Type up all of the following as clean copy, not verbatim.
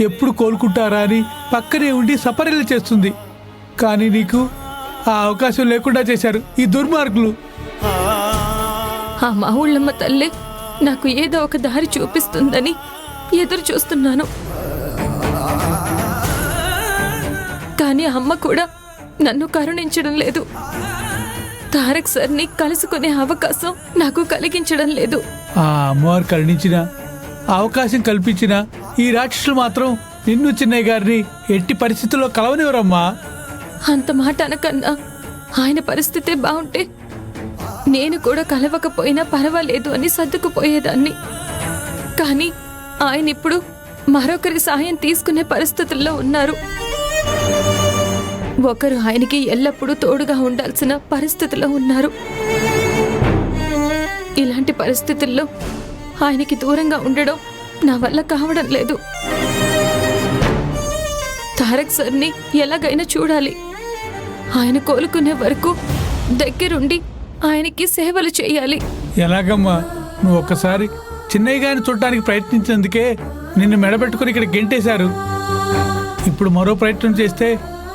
ఎప్పుడు కోలుకుంటారా అని పక్కనే ఉండి సపర్యలు చేస్తుంది. కానీ నీకు ఆ అవకాశం లేకుండా చేశారు ఈ దుర్మార్గులు. ఆ మా ఊళ్ళమ్మ తల్లి నాకు ఏదో ఒక దారి చూపిస్తుందని ఎదురు చూస్తున్నాను. కానీ అమ్మ కూడా నన్ను కరుణించడం లేదు. తారక్ సార్ని కలుసుకునే అవకాశం నాకు కలిగించడం లేదు. ఆ అమ్మవారు కరుణించిన అవకాశం కల్పించిన ఈ రాక్షసులు మాత్రం నిన్ను చిన్నయ్య గారిని ఎట్టి పరిస్థితుల్లో కలవనివరమ్మా. అంత మాట అనకన్నా ఆయన పరిస్థితే బాగుంటే నేను కూడా కలవకపోయినా పర్వాలేదు అని సర్దుకుపోయేదాన్ని. కానీ ఆయన ఇప్పుడు మరొకరి సాయం తీసుకునే పరిస్థితుల్లో ఉన్నారు. ఒకరు ఆయనకి ఎల్లప్పుడూ తోడుగా ఉండాల్సిన పరిస్థితిలో ఉన్నారు. ఇలాంటి పరిస్థితుల్లో ఆయనకి దూరంగా ఉండడం నా వల్ల కావడం లేదు. తారక్ సార్ని ఎలాగైనా చూడాలి. ఆయన కోలుకునే వరకు దగ్గరుండి ఆయనకి సేవలు చేయాలి. ఎలాగమ్మా? నువ్వు ఒక్కసారి చిన్నయ్య గారిని చూడటానికి ప్రయత్నించినందుకే నిన్ను మెడబెట్టుకుని ఇక్కడ గెంటేశారు. ఇప్పుడు మరో ప్రయత్నం చేస్తే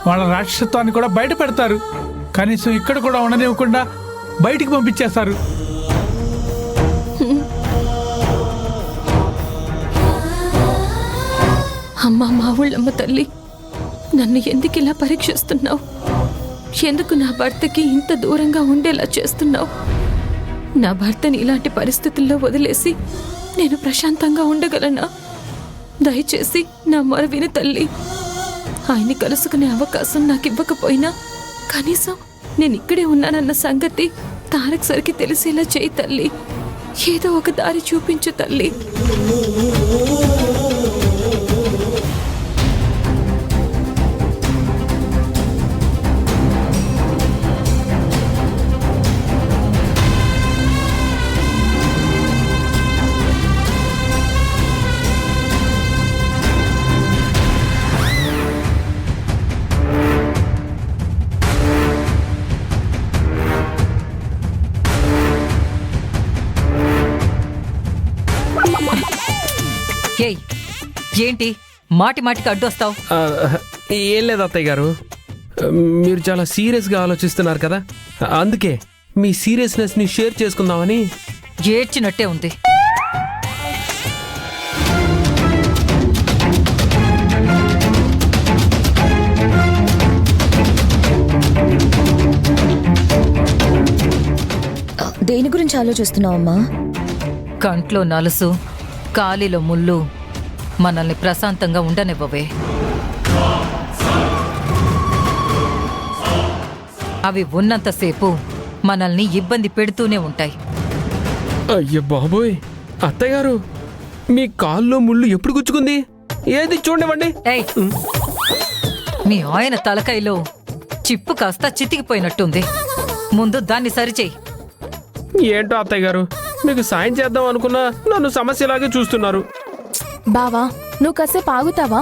వాళ్ళ రాక్షసత్వాన్ని కూడా బయట పెడతారు. కనీసం ఇక్కడ కూడా ఉండనివ్వకుండా బయటికి పంపించేస్తారు. అమ్మా మా ఊళ్ళమ్మ తల్లి, నన్ను ఎందుకు ఇలా పరీక్షిస్తున్నావు? ఎందుకు నా భర్తకి ఇంత దూరంగా ఉండేలా చేస్తున్నావు? నా భర్తని ఇలాంటి పరిస్థితుల్లో వదిలేసి నేను ప్రశాంతంగా ఉండగలనా? దయచేసి నా మొర విని తల్లి. ఆయన్ని కలుసుకునే అవకాశం నాకు ఇవ్వకపోయినా కనీసం నేను ఇక్కడే ఉన్నానన్న సంగతి తారక్ సార్కి తెలిసేలా చేయి తల్లి. ఏదో ఒక దారి చూపించు తల్లి. ఏయ్, ఏంటి మాటి మాటికి అడ్డొస్తావు? ఏం లేదు అత్తయ్య గారు, మీరు చాలా సీరియస్గా ఆలోచిస్తున్నారు కదా, అందుకే మీ సీరియస్నెస్ని షేర్ చేసుకుందామని. ఏడ్చినట్టే ఉంది. దేని గురించి ఆలోచిస్తున్నావమ్మా? కంట్లో నలుసు, కాలిలో ముళ్ళు మనల్ని ప్రశాంతంగా ఉండనివ్వవే. అవి ఉన్నంతసేపు మనల్ని ఇబ్బంది పెడుతూనే ఉంటాయి. అయ్య బాబోయ్, అత్తయ్య గారు మీ కాల్లో ముళ్ళు ఎప్పుడు గుచ్చుకుంది? ఏది చూడనివ్వండి. ఏయ్, మీ ఆయన తలకాయలో చిప్పు కాస్త చితికిపోయినట్టుంది. ముందు దాన్ని సరిచేయి. ఏంటో అత్తయ్య గారు, మీకు సాయం చేద్దాం అనుకున్నా నన్ను సమస్యలాగే చూస్తున్నారు. బావా, నువ్వు కాసేపు ఆగుతావా?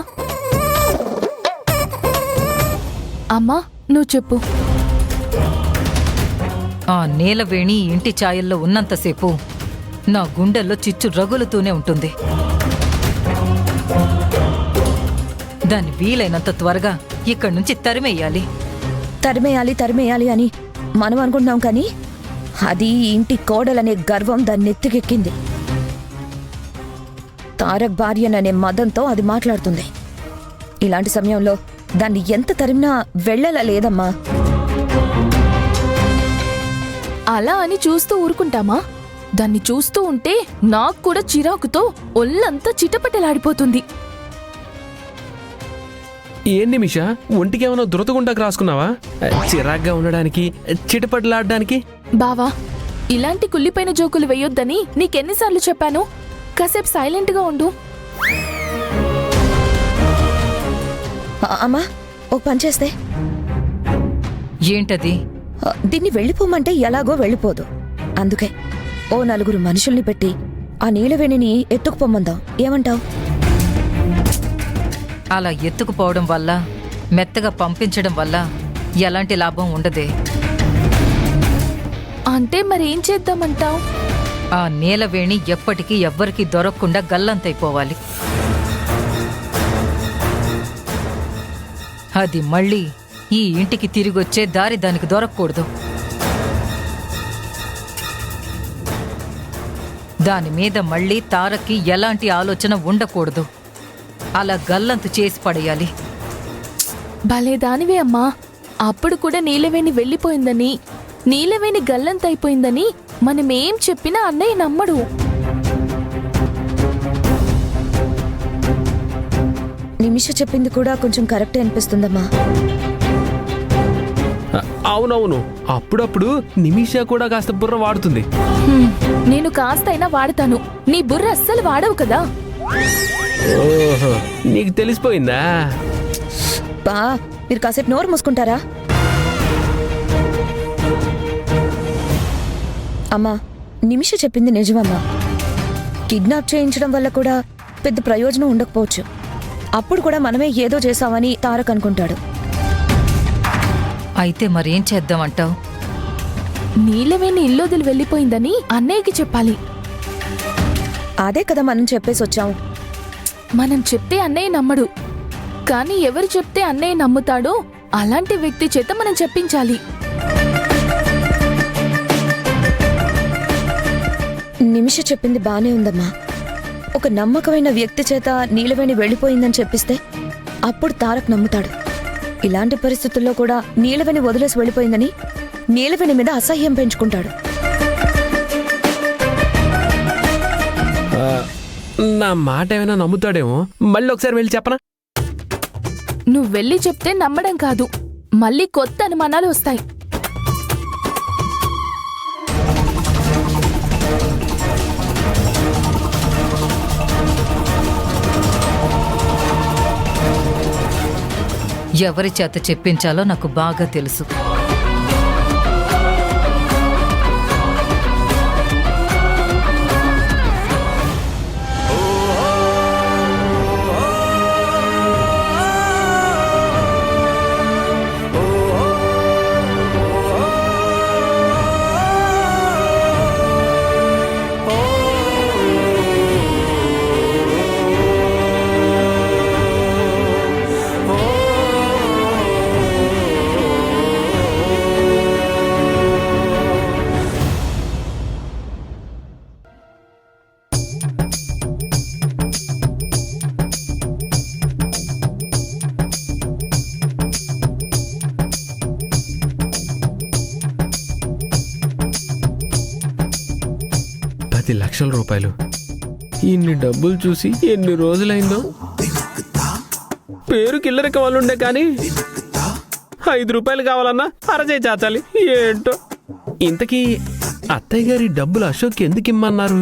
అమ్మా, నువ్వు చెప్పు. ఆ నీలవేణి ఇంటి ఛాయల్లో ఉన్నంతసేపు నా గుండెల్లో చిచ్చు రగులుతూనే ఉంటుంది. దాన్ని వీలైనంత త్వరగా ఇక్కడి నుంచి తరిమేయాలి. తరిమేయాలి అని మనం అనుకుంటున్నాం, కానీ అది ఇంటి కోడలనే గర్వం దాన్ని ఎత్తికెక్కింది. తారక్ భార్యననే మదంతో అది మాట్లాడుతుంది. ఇలాంటి సమయంలో దాన్ని ఎంత తరిమినా వెళ్ళలా లేదమ్మా. అలా అని చూస్తూ ఊరుకుంటామా? దాన్ని చూస్తూ ఉంటే నాకు కూడా చిరాకుతో ఒళ్ళంతా చిటపటలాడిపోతుంది. ఏం నిమిషా, ఒంటికేమైనా దురతగుండాకు రాసుకున్నావా? చిరాగ్గా ఉండడానికి, చిటపటలాడడానికి? బావా, ఇలాంటి కుళ్ళిపోయిన జోకులు వేయొద్దని నీకెన్నిసార్లు చెప్పాను? కాసేపు సైలెంట్గా ఉండు. అమ్మా, ఓ పని చేస్తే. ఏంటది? దీన్ని వెళ్ళిపోమంటే ఎలాగో వెళ్ళిపోదు. అందుకే ఓ 4 మనుషుల్ని పెట్టి ఆ నీలవేణిని ఎత్తుకుపోమందాం. ఏమంటావ్? అలా ఎత్తుకుపోవడం వల్ల, మెత్తగా పంపించడం వల్ల ఎలాంటి లాభం ఉండదే. అంటే మరేం చేద్దామంటావ్? ఆ నీలవేణి ఎప్పటికీ ఎవ్వరికీ దొరకకుండా గల్లంతైపోవాలి. అది మళ్ళీ ఈ ఇంటికి తిరిగొచ్చే దారి దానికి దొరకకూడదు. దాని మీద మళ్ళీ తారకి ఎలాంటి ఆలోచన ఉండకూడదు. అలా గల్లంతు చేసి పడేయాలి. భలే దానివే అమ్మా. అప్పుడు కూడా నీలవేణి వెళ్ళిపోయిందని, నీలవేణి గల్లంతైపోయిందని మనమేం చెప్పినా అన్నయ్య నమ్మడు. నిమిష చెప్పింది కూడా కొంచెం కరెక్టే అనిపిస్తుందమ్మా. అవునవును, అప్పుడప్పుడు నిమిష కూడా కాస్త బుర్ర వాడుతుంది. నేను కాస్తైనా వాడతాను, నీ బుర్ర అస్సలు వాడవు కదా. ఓహో, నీకు తెలిసిపోయిందా? బా, మీరు కాసేపు నోరు మూసుకుంటారా? అమ్మా, నిమిష చెప్పింది నిజమమ్మా. కిడ్నాప్ చేయించడం వల్ల కూడా పెద్ద ప్రయోజనం ఉండకపోవచ్చు. అప్పుడు కూడా మనమే ఏదో చేశామని తారక్ అనుకుంటాడు. అయితే మరేం చేద్దామంటావు? నీలవేణి ఇల్లొదిలి వెళ్ళిపోయిందని అన్నయ్యకి చెప్పాలి. అదే కదా మనం చెప్పేసి వచ్చాం. మనం చెప్తే అన్నయ్య నమ్మడు, కానీ ఎవరు చెప్తే అన్నయ్య నమ్ముతాడో అలాంటి వ్యక్తి చేత మనం చెప్పించాలి. నిమిష చెప్పింది బానే ఉందమ్మా. ఒక నమ్మకమైన వ్యక్తి చేత నీలవేణి వెళ్ళిపోయిందని చెప్పిస్తే అప్పుడు తారక్ నమ్ముతాడు. ఇలాంటి పరిస్థితుల్లో కూడా నీలవేణి వదిలేసి వెళ్ళిపోయిందని నీలవేణి మీద అసహ్యం పెంచుకుంటాడు. నా మాట ఏమైనా నమ్ముతాడేమో. మళ్ళీ ఒకసారి వెళ్ళి చెప్పనా? నువ్వు వెళ్ళి చెప్తే నమ్మడం కాదు, మళ్ళీ కొత్త అనుమానాలు వస్తాయి. ఎవరి చేత చెప్పించాలో నాకు బాగా తెలుసు. ₹10 లక్షలు. ఇన్ని డబ్బులు చూసి ఎన్ని రోజులైందో. పేరు కిల్లరిక వాళ్ళుండే కానీ ₹5 కావాలన్నా అరచేయి చాచాలి. ఏంటో ఇంతకీ అత్తయ్య గారి డబ్బులు అశోక్కి ఎందుకు ఇమ్మన్నారు?